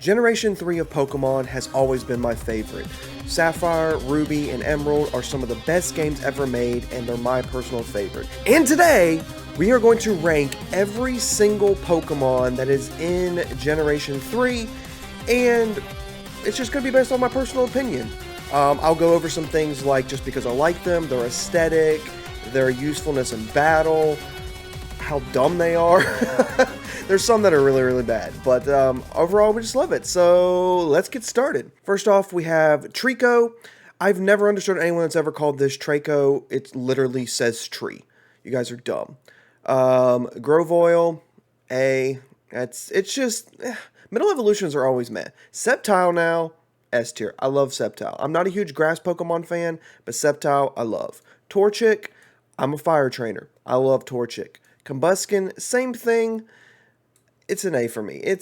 Generation 3 of Pokemon has always been my favorite. Sapphire, Ruby, and Emerald are some of the best games ever made, and they're my personal favorite. And today, we are going to rank every single Pokemon that is in Generation 3, and it's just going to be based on my personal opinion. I'll go over some things like just because I like them, their aesthetic, their usefulness in battle, how dumb they are. There's some that are really, really bad, but overall, we just love it. So let's get started. First off, we have Treecko. I've never understood anyone that's ever called this Treecko. It literally says tree. You guys are dumb. Grovoil, it's just, middle evolutions are always meh. Sceptile now, S tier. I love Sceptile. I'm not a huge grass Pokemon fan, but Sceptile, I love. Torchic, I'm a fire trainer. I love Torchic. Combuskin, same thing. It's an A for me. It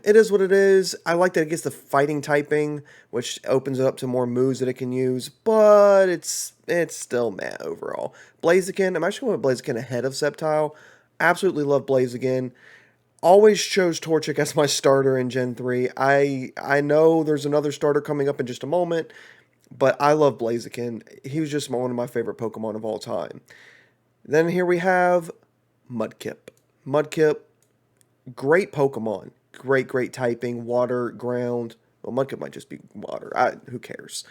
is what it is. I like that it gets the fighting typing, which opens it up to more moves that it can use, but it's still meh overall. Blaziken, I'm actually going with Blaziken ahead of Sceptile. Absolutely love Blaziken. Always chose Torchic as my starter in Gen 3. I know there's another starter coming up in just a moment, but I love Blaziken. He was just one of my favorite Pokemon of all time. Then here we have Mudkip. Mudkip, great Pokemon. Great typing. Water, ground. Well, Mudkip might just be water. Who cares?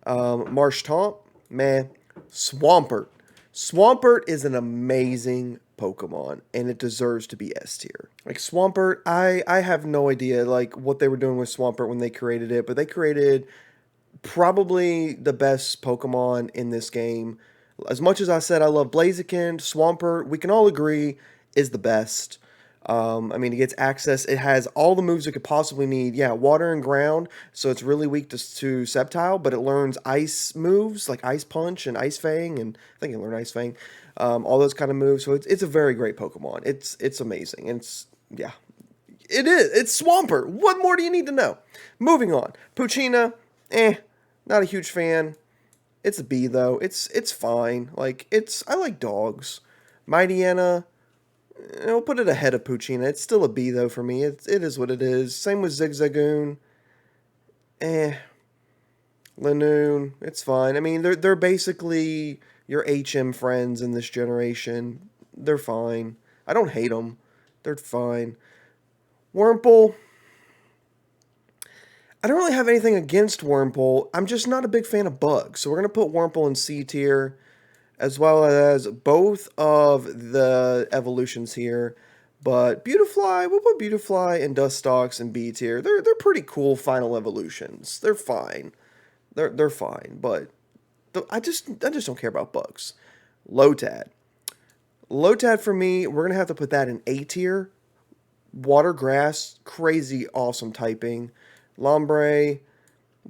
Marshtomp, meh. Swampert. Swampert is an amazing Pokemon, and it deserves to be S tier. Like Swampert, I have no idea like what they were doing with Swampert when they created it, but they created probably the best Pokemon in this game. As much as I said I love Blaziken, Swampert, we can all agree, is the best. I mean, it gets access. It has all the moves it could possibly need. Yeah, water and ground, so it's really weak to Sceptile, but it learns ice moves, like Ice Punch and Ice Fang, and I think it learned Ice Fang. All those kind of moves, so it's a very great Pokemon. It's amazing. Yeah. It is. It's Swampert. What more do you need to know? Moving on. Poochyena, not a huge fan. It's a B though. It's fine. Like I like dogs. Mightyena, I'll put it ahead of Poochyena. It's still a B though for me. It is what it is. Same with Zigzagoon. Lanoon, it's fine. I mean, they're basically your HM friends in this generation. They're fine. I don't hate them. They're fine. Wurmple, I don't really have anything against Wurmple. I'm just not a big fan of bugs. So we're going to put Wurmple in C tier, as well as both of the evolutions here. But Beautifly, we'll put Beautifly and Dustox in B tier. They're pretty cool final evolutions. They're fine. They're fine, but I just don't care about bugs. Lotad. Lotad for me, we're going to have to put that in A tier. Water Grass, crazy awesome typing. Lombre,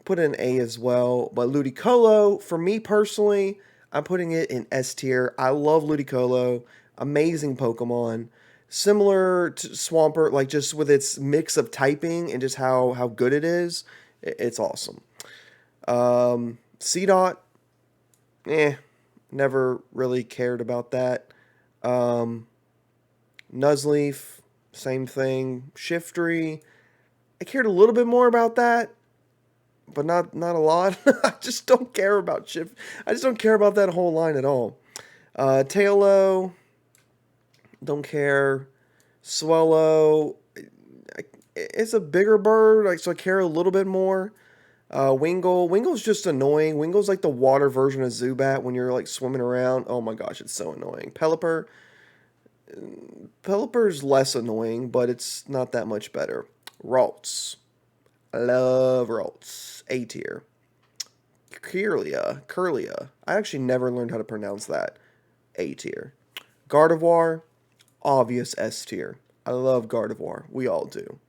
put in A as well. But Ludicolo, for me personally, I'm putting it in S tier. I love Ludicolo. Amazing Pokemon. Similar to Swampert, like just with its mix of typing and just how good it is. It's awesome. Seedot, never really cared about that. Nuzleaf, same thing. Shiftry, I cared a little bit more about that, but not a lot. I just don't care about Shift. I just don't care about that whole line at all. Tailo, don't care. Swallow, it's a bigger bird, like so I care a little bit more. Wingle's just annoying. Wingle's like the water version of Zubat when you're like swimming around. Oh my gosh, it's so annoying. Pelipper's less annoying, but it's not that much better. Ralts. I love Ralts. A tier. Curlia. I actually never learned how to pronounce that. A tier. Gardevoir, obvious S tier. I love Gardevoir. We all do.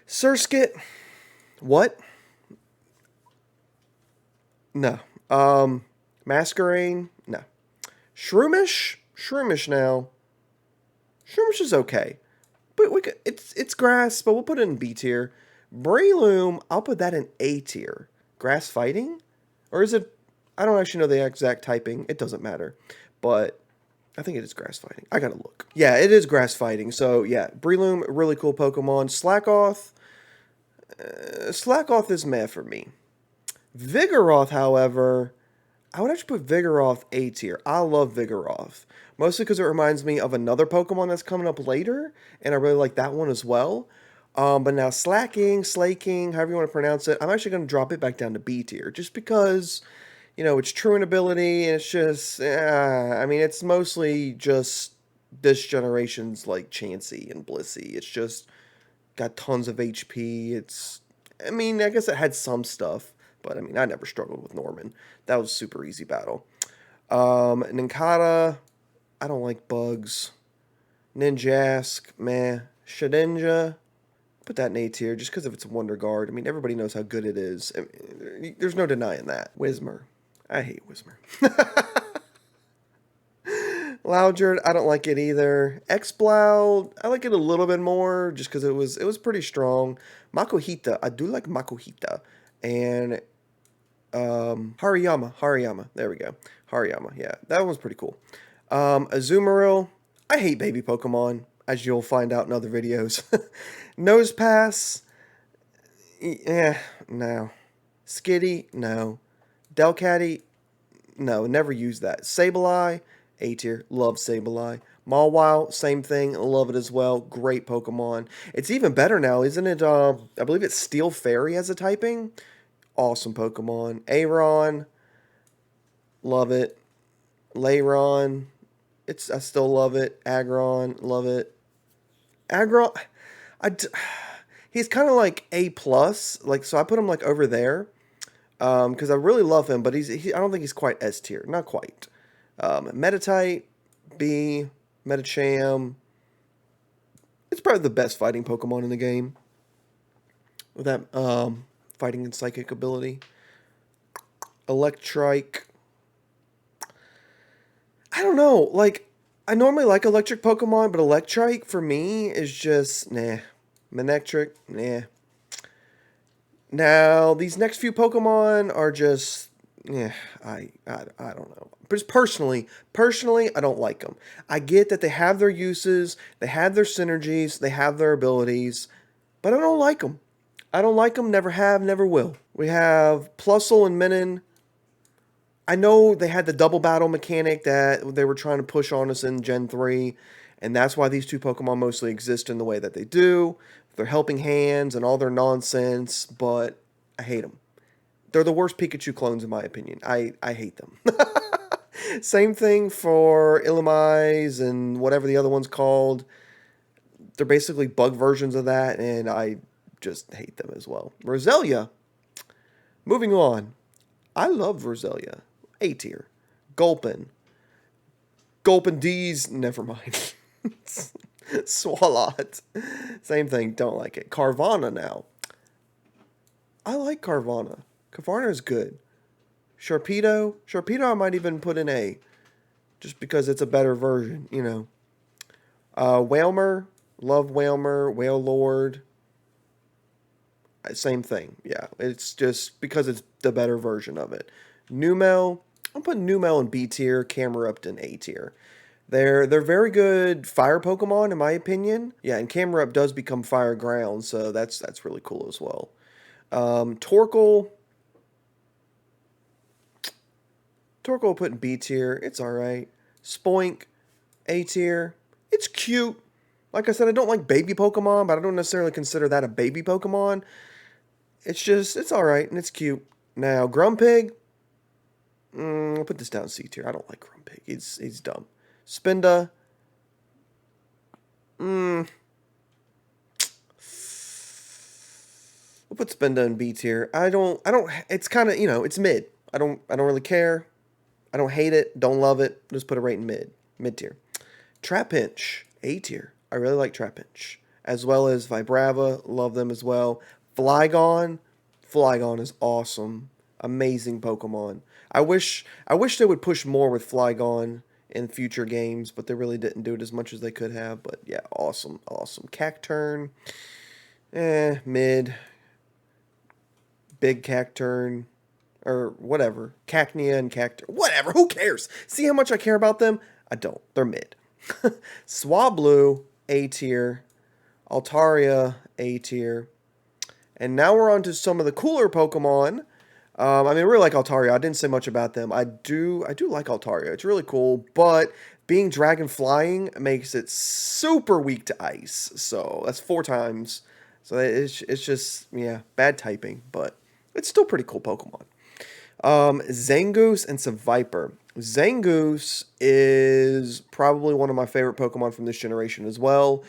Surskit, what? No. Masquerain, no. Shroomish now. Shroomish is okay, but it's grass, but we'll put it in B tier. Breloom, I'll put that in A tier. Grass fighting, or is it? I don't actually know the exact typing. It doesn't matter, but I think it is grass fighting. I gotta look. Yeah, it is grass fighting. So yeah, Breloom, really cool Pokemon. Slackoth is meh for me. Vigoroth, however, I would actually put Vigoroth A tier. I love Vigoroth. Mostly because it reminds me of another Pokemon that's coming up later, and I really like that one as well. But now Slaking, however you want to pronounce it, I'm actually going to drop it back down to B tier, just because, you know, it's Truant ability, and it's just, I mean, it's mostly just this generation's, like, Chansey and Blissey. It's just got tons of HP. I mean, I guess it had some stuff, but I mean, I never struggled with Norman. That was a super easy battle. Nincada, I don't like bugs. Ninjask, meh. Shedinja, put that in A tier just because of its Wonder Guard. I mean, everybody knows how good it is. I mean, there's no denying that. Whismur, I hate Whismur. Loudred, I don't like it either. Exploud, I like it a little bit more just because it was pretty strong. Makuhita, I do like Makuhita. And Hariyama, there we go. Hariyama, yeah, that one's pretty cool. Azumarill, I hate baby Pokemon, as you'll find out in other videos. Nosepass, yeah, no. Skitty, no. Delcatty, no, never use that. Sableye, A tier, love Sableye. Mawile, same thing, love it as well. Great Pokemon. It's even better now, isn't it? I believe it's Steel Fairy as a typing. Awesome Pokemon. Aeron, love it. Lairon, I still love it. Aggron, love it. Aggron, he's kind of like A plus, like, so I put him like over there, because I really love him, but I don't think he's quite S tier, not quite. Meditite, B, Medicham, it's probably the best fighting Pokemon in the game, with that fighting and psychic ability. Electrike, I don't know, like, I normally like electric Pokemon, but Electrike for me is just, nah. Manectric, nah. Now, these next few Pokemon are just, yeah, I don't know. But personally, I don't like them. I get that they have their uses, they have their synergies, they have their abilities, but I don't like them. I don't like them, never have, never will. We have Plusle and Minun. I know they had the double battle mechanic that they were trying to push on us in Gen 3, and that's why these two Pokemon mostly exist in the way that they do. Their helping hands and all their nonsense, but I hate them. They're the worst Pikachu clones in my opinion. I hate them. Same thing for Illumise and whatever the other one's called. They're basically bug versions of that, and I just hate them as well. Roselia. Moving on. I love Roselia. A tier. Gulpin. Gulpin D's. Never mind. Swalot. Same thing. Don't like it. Carvana now. I like Carvana. Carvana is good. Sharpedo. Sharpedo I might even put in A. Just because it's a better version, you know. Wailmer. Love Wailmer. Wailord. Same thing. Yeah. It's just because it's the better version of it. Numel. I'm putting Numel in B tier. Camerupt in A tier. They're very good fire Pokemon in my opinion. Yeah, and Camerupt does become fire ground, so that's really cool as well. Torkoal I'll put in B tier. It's alright. Spoink, A tier. It's cute. Like I said, I don't like baby Pokemon, but I don't necessarily consider that a baby Pokemon. It's alright, and it's cute. Now, Grumpig, I'll put this down C tier. I don't like Grumpig. He's dumb. Spinda. We'll put Spinda in B tier. It's kind of, you know, it's mid. I don't really care. I don't hate it. Don't love it. Just put it right in mid tier. Trapinch, A tier. I really like Trapinch. As well as Vibrava. Love them as well. Flygon. Flygon is awesome. Amazing Pokemon. I wish they would push more with Flygon in future games, but they really didn't do it as much as they could have. But yeah, awesome. Cacturn, mid. Big Cacturn, or whatever. Cacnea and Cacturn, whatever, who cares? See how much I care about them? I don't. They're mid. Swablu, A tier. Altaria, A tier. And now we're on to some of the cooler Pokemon. I mean, I really like Altaria. I didn't say much about them. I do like Altaria. It's really cool, but being dragon flying makes it super weak to ice. So that's 4 times. So it's just, yeah, bad typing, but it's still pretty cool Pokemon. Zangoose and Seviper. Zangoose is probably one of my favorite Pokemon from this generation as well.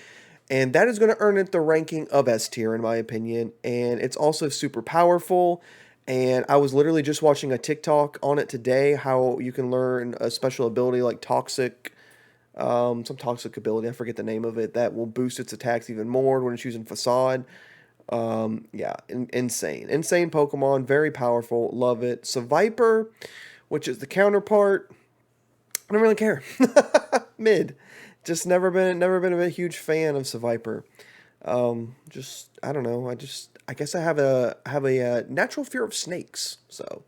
And that is going to earn it the ranking of S tier, in my opinion. And it's also super powerful. And I was literally just watching a TikTok on it today, how you can learn a special ability like Toxic, some Toxic ability, I forget the name of it, that will boost its attacks even more when it's using Facade. Yeah, insane. Insane Pokemon, very powerful, love it. Seviper, which is the counterpart, I don't really care. Mid. Just never been a huge fan of Seviper. Just I don't know. I guess I have a natural fear of snakes, so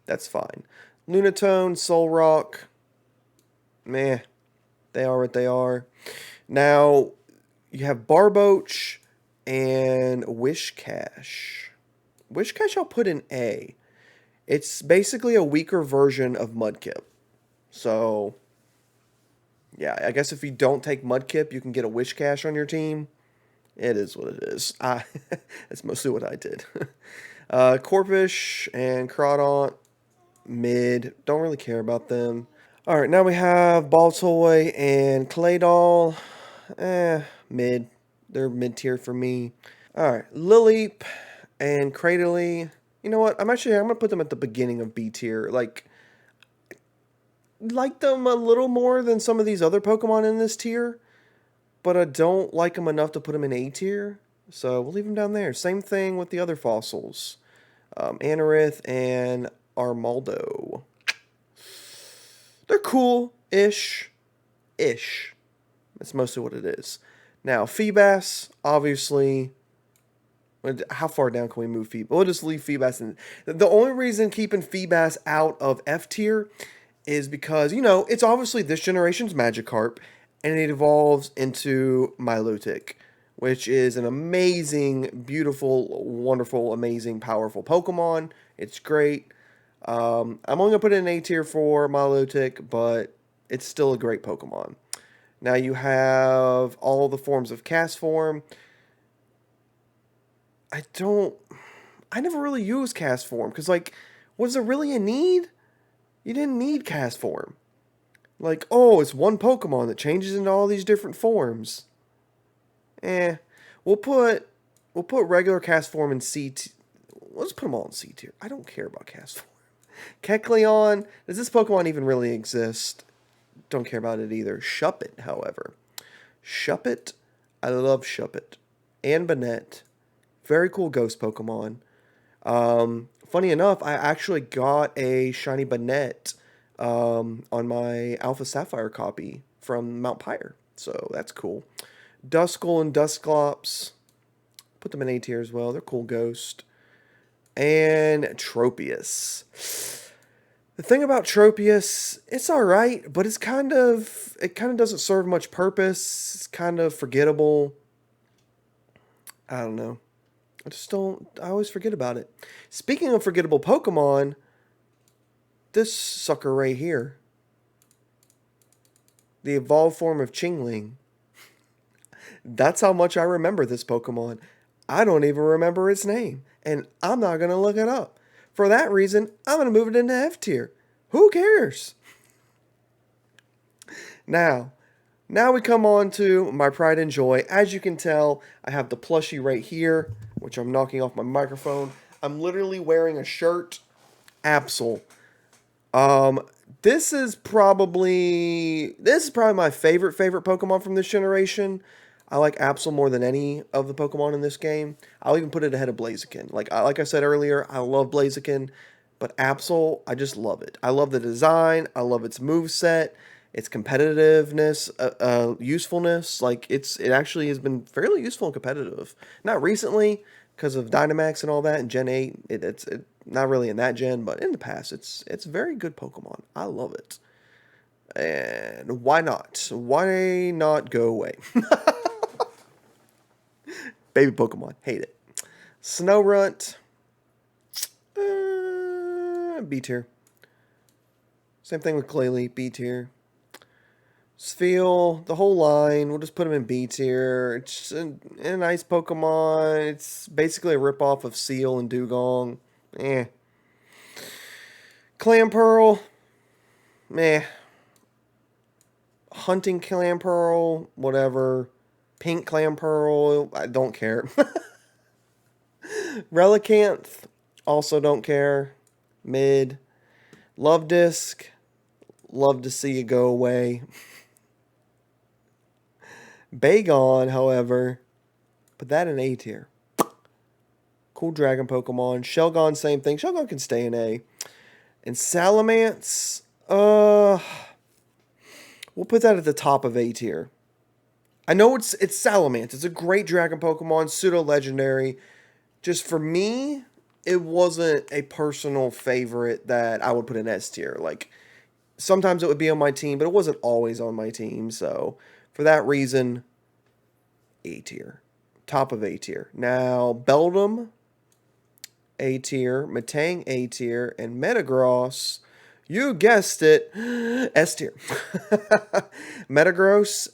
that's fine. Lunatone, Solrock, meh, they are what they are. Now you have Barboach and Wishcash. Wishcash I'll put in A. It's basically a weaker version of Mudkip. So yeah, I guess if you don't take Mudkip, you can get a Wishcash on your team. It is what it is. That's mostly what I did. Corphish and Crawdaunt, mid. Don't really care about them. All right, now we have Baltoy and Claydol. Mid. They're mid-tier for me. All right, Lileep and Cradily. You know what? I'm going to put them at the beginning of B tier. Like them a little more than some of these other Pokemon in this tier, but I don't like them enough to put them in A tier, so we'll leave them down there. Same thing with the other fossils. Anorith and Armaldo. They're cool-ish. That's mostly what it is. Now, Feebas, obviously. How far down can we move Feebas? We'll just leave Feebas in. The only reason keeping Feebas out of F tier is because, you know, it's obviously this generation's Magikarp, and it evolves into Milotic, which is an amazing, beautiful, wonderful, amazing, powerful Pokemon. It's great. I'm only going to put it in A tier for Milotic, but it's still a great Pokemon. Now you have all the forms of Castform. I never really used Castform, because, like, was there really a need? You didn't need Castform. Like, oh, it's one Pokemon that changes into all these different forms. We'll put regular Castform in C tier. Let's put them all in C tier. I don't care about Castform. Kecleon, does this Pokemon even really exist? Don't care about it either. Shuppet, however. Shuppet, I love Shuppet. And Banette. Very cool ghost Pokemon. Funny enough, I actually got a shiny Banette on my Alpha Sapphire copy from Mount Pyre. So that's cool. Duskull and Dusclops. Put them in A tier as well. They're cool ghost. And Tropius. The thing about Tropius, it's alright, but it kind of doesn't serve much purpose. It's kind of forgettable. I don't know. I always forget about it. Speaking of forgettable Pokemon, this sucker right here. The evolved form of Chingling. That's how much I remember this Pokemon. I don't even remember its name, and I'm not going to look it up. For that reason, I'm going to move it into F tier. Who cares? Now we come on to my pride and joy. As you can tell, I have the plushie right here, which I'm knocking off my microphone. I'm literally wearing a shirt. Absol. This is probably my favorite Pokemon from this generation. I like Absol more than any of the Pokemon in this game. I'll even put it ahead of Blaziken. Like I said earlier, I love Blaziken, but Absol, I just love it. I love the design. I love its moveset, its competitiveness, usefulness. Like it actually has been fairly useful and competitive. Not recently because of Dynamax and all that in Gen 8. It's not really in that gen, but in the past, it's a very good Pokemon. I love it. And why not? Why not go away? Baby Pokemon. Hate it. Snorunt. B tier. Same thing with Clayley. B tier. Spheal, the whole line, we'll just put them in B tier. It's a nice Pokemon. It's basically a ripoff of Seal and Dugong. Eh. Clamperl. Meh. Hunting Clamperl. Whatever. Pink Clamperl. I don't care. Relicanth. Also don't care. Mid. Love Disc. Love to see you go away. Bagon, however, put that in A tier. Cool dragon Pokemon. Shelgon, same thing. Shelgon can stay in A. And Salamence, we'll put that at the top of A tier. I know it's Salamence. It's a great dragon Pokemon, pseudo-legendary. Just for me, it wasn't a personal favorite that I would put in S tier. Like, sometimes it would be on my team, but it wasn't always on my team, so for that reason, A tier. Top of A tier. Now, Beldum, A tier. Metang, A tier. And Metagross, you guessed it, S tier. Metagross,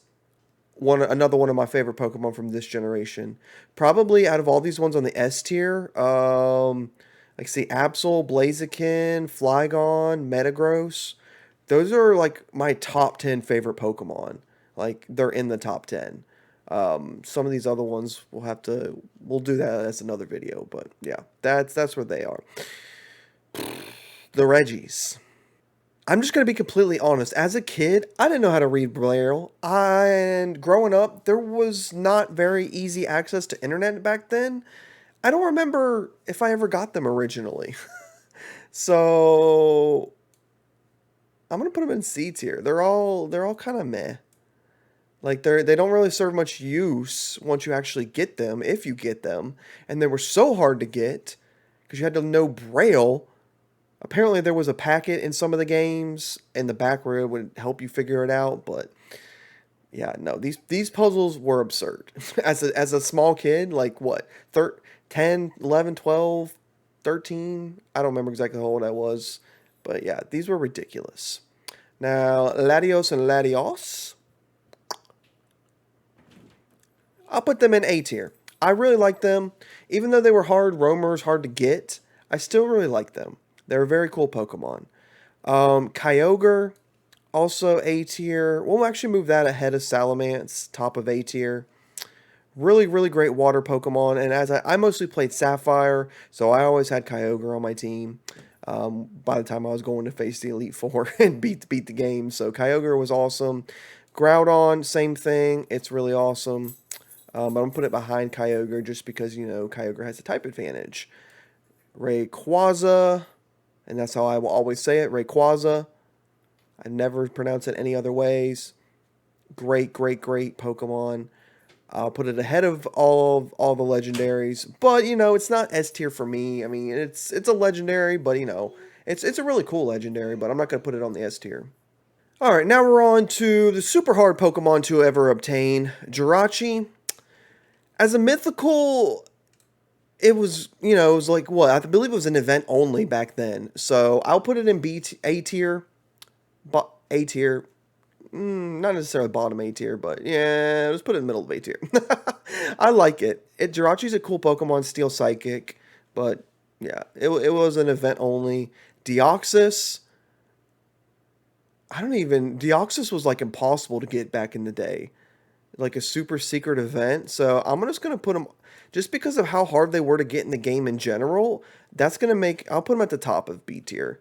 another one of my favorite Pokemon from this generation. Probably out of all these ones on the S tier, like see Absol, Blaziken, Flygon, Metagross. Those are like my top 10 favorite Pokemon. Like, they're in the top 10. Some of these other ones we'll do that as another video, but yeah, that's where they are. The Reggies. I'm just going to be completely honest. As a kid, I didn't know how to read Braille, and growing up, there was not very easy access to internet back then. I don't remember if I ever got them originally. So I'm going to put them in C tier. They're all kind of meh. Like, they don't really serve much use once you actually get them, if you get them. And they were so hard to get because you had to know Braille. Apparently there was a packet in some of the games in the back where it would help you figure it out. But yeah, no, these puzzles were absurd. As a small kid, like what, 10, 11, 12, 13? I don't remember exactly how old I was. But yeah, these were ridiculous. Now, Latios and Latios. I'll put them in A tier. I really like them. Even though they were hard roamers, hard to get, I still really like them. They're a very cool Pokemon. Kyogre, also A tier. We'll actually move that ahead of Salamence, top of A tier. Really, really great water Pokemon. And as I mostly played Sapphire, so I always had Kyogre on my team. By the time I was going to face the Elite Four and beat the game. So Kyogre was awesome. Groudon, same thing. It's really awesome. But I'm going to put it behind Kyogre just because, you know, Kyogre has a type advantage. Rayquaza, and that's how I will always say it, Rayquaza. I never pronounce it any other ways. Great, great, great Pokemon. I'll put it ahead of all the legendaries. But, you know, it's not S tier for me. I mean, it's a legendary, but, you know, it's a really cool legendary, but I'm not going to put it on the S tier. Alright, now we're on to the super hard Pokemon to ever obtain, Jirachi. As a mythical, it was, you know, it was like, what? I believe it was an event only back then. So I'll put it in A tier. A tier. Not necessarily bottom A tier, but yeah, let's put it in the middle of A tier. I like it. Jirachi's a cool Pokemon, Steel Psychic. But yeah, it was an event only. Deoxys. Deoxys was like impossible to get back in the day. Like a super secret event. So I'm just going to put them, just because of how hard they were to get in the game in general, that's going to I'll put them at the top of B tier.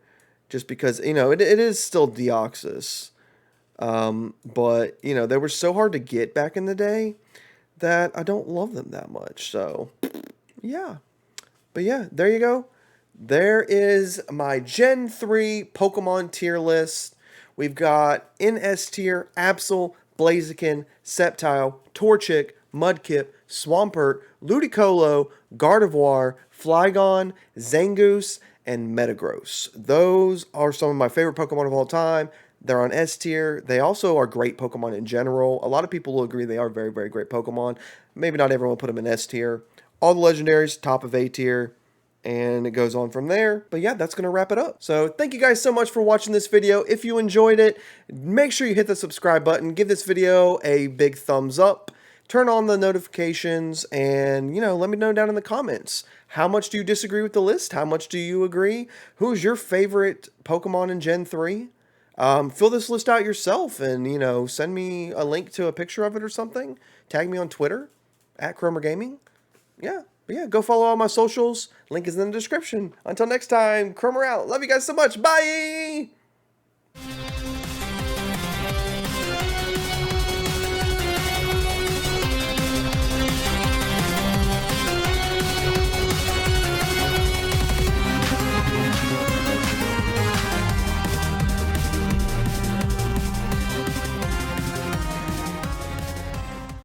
Just because, you know, it is still Deoxys. But, you know, they were so hard to get back in the day that I don't love them that much. So, yeah. But yeah, there you go. There is my Gen 3 Pokemon tier list. We've got in S tier, Absol, Blaziken, Sceptile, Torchic, Mudkip, Swampert, Ludicolo, Gardevoir, Flygon, Zangoose, and Metagross. Those are some of my favorite Pokemon of all time. They're on S tier. They also are great Pokemon in general. A lot of people will agree they are very, very great Pokemon. Maybe not everyone will put them in S tier. All the legendaries, top of A tier. And it goes on from there. But yeah, that's going to wrap it up. So thank you guys so much for watching this video. If you enjoyed it, make sure you hit the subscribe button. Give this video a big thumbs up. Turn on the notifications and, let me know down in the comments. How much do you disagree with the list? How much do you agree? Who's your favorite Pokemon in Gen 3? Fill this list out yourself and, send me a link to a picture of it or something. Tag me on Twitter, @ChromerGaming. Yeah. But yeah, go follow all my socials. Link is in the description. Until next time, Cromer out. Love you guys so much. Bye!